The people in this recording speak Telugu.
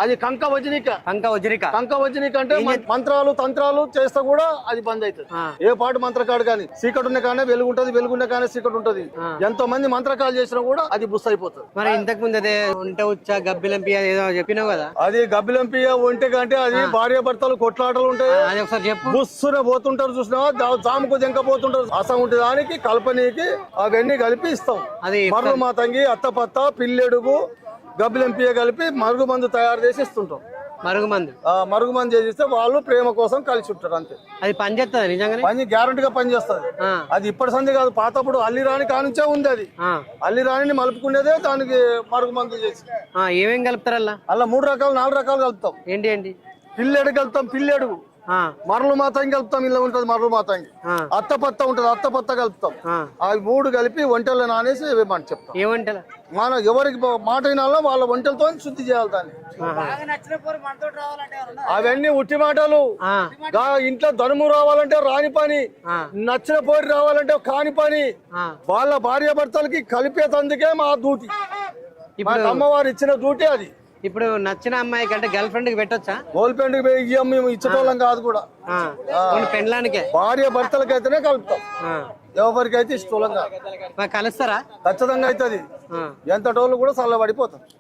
అది కంక వజ్రిక కంక వజ్రిక అంటే మంత్రాలు తంత్రాలు చేస్తే కూడా అది బంద్ అవుతుంది. ఏ పాటు మంత్రకాడు కానీ చీకటి ఉన్న కానీ వెలుగుంటది, వెలుగున్న కానీ చీకటి ఉంటది. ఎంతో మంది మంత్రకాలు చేసినా కూడా అది బుస్ అయిపోతుంది. మరి ఇంతకు ముందు అదే ఒంటె ఉచ్చ గబ్బిలంపి ఏదో చెప్పినావు కదా, అది గబ్బిలంపి ఒంటె కంటే అది భార్య భర్తలు కొట్లాటలు ఉంటాయి. అది ఒకసారి చెప్పు. బుస్సున పోతుంటారు చూసినావా, జాముకు జంక పోతుంటారు. అసం ఉంటే దానికి కల్పనీకి అవన్నీ కలిపి ఇస్తాం. అది మరుగు మాతంగి, అత్తపత్త, పిల్లెడుగు, గబ్బిలంపియ కలిపి మరుగు మందు తయారు చేసి ఇస్తుంటాం. మరుగు మందు చేసిస్తే వాళ్ళు ప్రేమ కోసం కలిసి ఉంటారు అంతే. అది పని చేస్తుంది నిజంగా, పని గ్యారంటీగా పని చేస్తుంది. అది ఇప్పటి సంది కాదు, పాతప్పుడు అల్లిరాణి కానుంచే ఉంది. అది అల్లిరాణిని మలుపుకునేదే దానికి మరుగు మందు చేసి. ఏమేం కలుపుతారు అలా 3 రకాలు 4 రకాలు కలుపుతాం. ఏంటి? పిల్లెడు కలుపుతాం, పిల్లెడుగు మరలు మాతంగి కలుపుతాం. ఇలా ఉంటది మరలు మాతంగి. అత్తపత్త ఉంటది, అత్తపత్త కలుపుతాం. అవి 3 కలిపి ఒంటెలు నానేసి ఇవ్వమని చెప్తాం. ఏ వంటలు? మనం ఎవరికి మాట వినాలో వాళ్ళ ఒంటెలతో శుద్ధి చేయాలి దాన్ని. అవన్నీ ఉట్టి మాటలు. ఇంట్లో ధనుము రావాలంటే రాని పని, నచ్చిన పోటీ రావాలంటే కాని పని. వాళ్ళ భార్య భర్తలకి కలిపేతందుకే మా డ్యూటీ. అమ్మవారు ఇచ్చిన డ్యూటీ అది. ఇప్పుడు నచ్చిన అమ్మాయి కంటే గర్ల్ ఫ్రెండ్ కి పెట్టొచ్చా? గోల్ ఫ్రెండ్ కి మేము ఇచ్చటోళ్ళం కాదు కూడా, పెండ్లానికే భార్య భర్తలకైతేనే కలుపుతాం. ఎవరికైతే ఇష్టం కాదు. కలుస్తారా? ఖచ్చితంగా అవుతుంది. ఎంత టోళ్ళు కూడా చల్లబడిపోతాం.